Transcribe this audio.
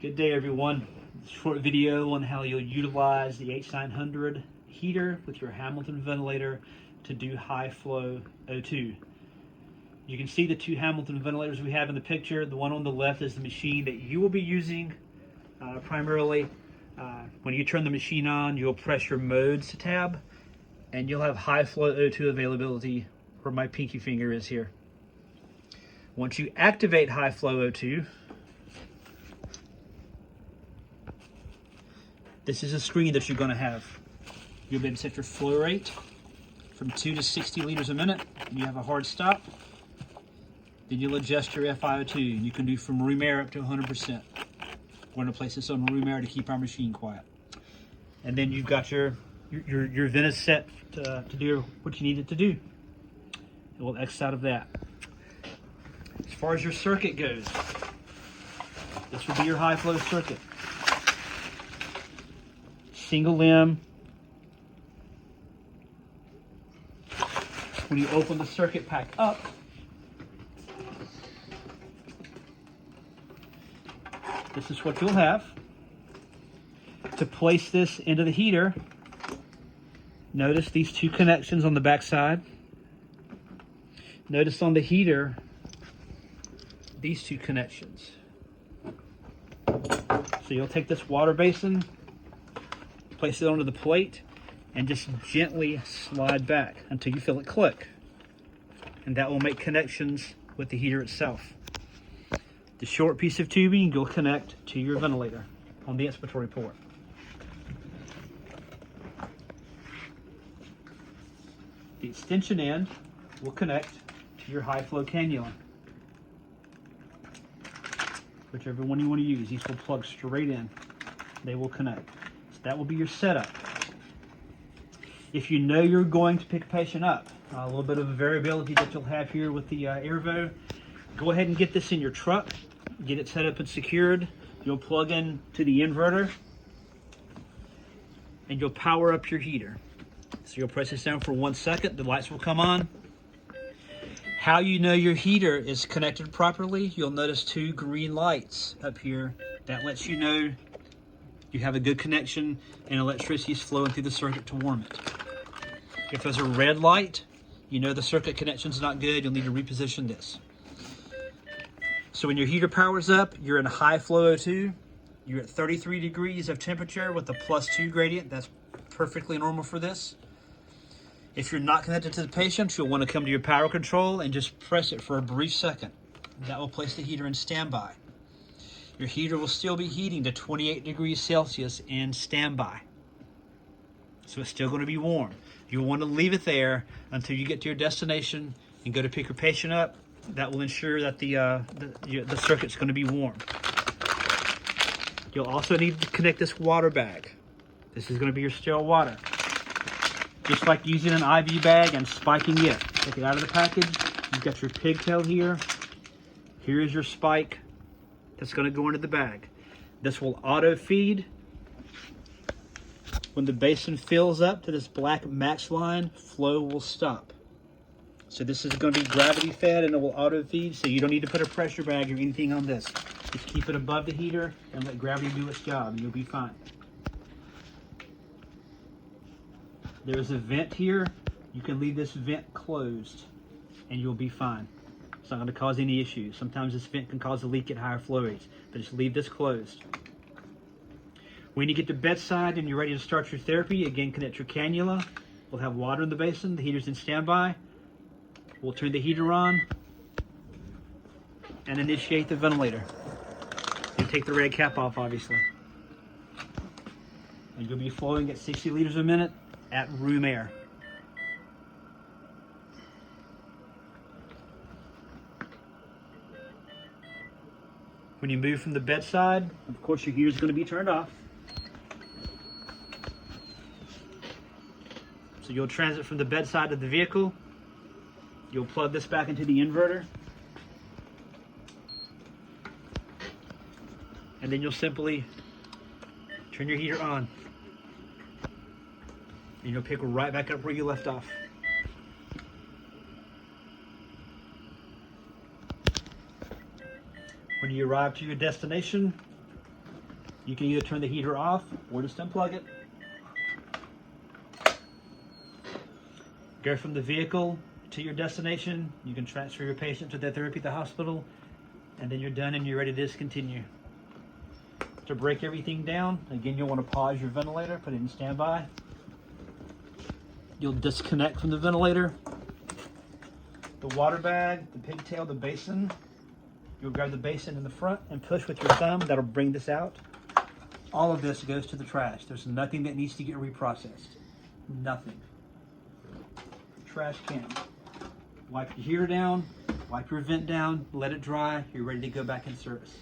Good day, everyone. Short video on how you'll utilize the H900 heater with your Hamilton ventilator to do high flow O2. You can see the two Hamilton ventilators we have in the picture. The one on the left is the machine that you will be using primarily. When you turn the machine on, you'll press your modes tab and you'll have high flow O2 availability where my pinky finger is here. Once you activate high flow O2, this is a screen that you're going to have. You'll be able to set your flow rate from 2 to 60 liters a minute. You have a hard stop. Then you'll adjust your FiO2. And you can do from room air up to 100%. We're going to place this on room air to keep our machine quiet. And then you've got your vent is set to do what you need it to do. It will X out of that. As far as your circuit goes, this will be your high flow circuit. Single limb. When you open the circuit pack up, this is what you'll have. To place this into the heater, notice these two connections on the back side. Notice on the heater, these two connections. So you'll take this water basin, place it onto the plate, and just gently slide back until you feel it click. And that will make connections with the heater itself. The short piece of tubing you'll connect to your ventilator on the inspiratory port. The extension end will connect to your high flow cannula. Whichever one you want to use, these will plug straight in. They will connect. So that will be your setup. If you know you're going to pick a patient up, a little bit of a variability that you'll have here with the Airvo, go ahead and get this in your truck, get it set up and secured. You'll plug in to the inverter and you'll power up your heater. So you'll press this down for 1 second, the lights will come on. How you know your heater is connected properly, you'll notice two green lights up here. That lets you know you have a good connection and electricity is flowing through the circuit to warm it. If there's a red light, you know the circuit connection's not good, you'll need to reposition this. So when your heater powers up, you're in high flow O2, you're at 33 degrees of temperature with a +2 gradient. That's perfectly normal for this. If you're not connected to the patient, you'll want to come to your power control and just press it for a brief second. That will place the heater in standby. Your heater will still be heating to 28 degrees Celsius in standby. So it's still going to be warm. You'll want to leave it there until you get to your destination and go to pick your patient up. That will ensure that the circuit's going to be warm. You'll also need to connect this water bag. This is going to be your sterile water. Just like using an IV bag and spiking it. Take it out of the package. You've got your pigtail here. Here is your spike that's going to go into the bag. This will auto feed. When the basin fills up to this black max line, flow will stop. So this is going to be gravity fed and it will auto feed, so you don't need to put a pressure bag or anything on this. Just keep it above the heater and let gravity do its job and you'll be fine. There's a vent here. You can leave this vent closed and you'll be fine. It's not going to cause any issues. Sometimes this vent can cause a leak at higher flow rates, but just leave this closed. When you get to bedside and you're ready to start your therapy, again, connect your cannula. We'll have water in the basin. The heater's in standby. We'll turn the heater on and initiate the ventilator. And take the red cap off, obviously. And you'll be flowing at 60 liters a minute at room air. When you move from the bedside, of course your heater is going to be turned off. So you'll transit from the bedside to the vehicle. You'll plug this back into the inverter. And then you'll simply turn your heater on. And you'll pick right back up where you left off. When you arrive to your destination, You can either turn the heater off or just unplug it. Go from the vehicle to your destination. You can transfer your patient to their therapy at the hospital, and then you're done and you're ready to discontinue. To break everything down, again, you'll want to pause your ventilator, put it in standby. You'll disconnect from the ventilator. The water bag, the pigtail, the basin. You'll grab the basin in the front and push with your thumb. That'll bring this out. All of this goes to the trash. There's nothing that needs to get reprocessed. Nothing. Trash can. Wipe your heater down, wipe your vent down, let it dry. You're ready to go back in service.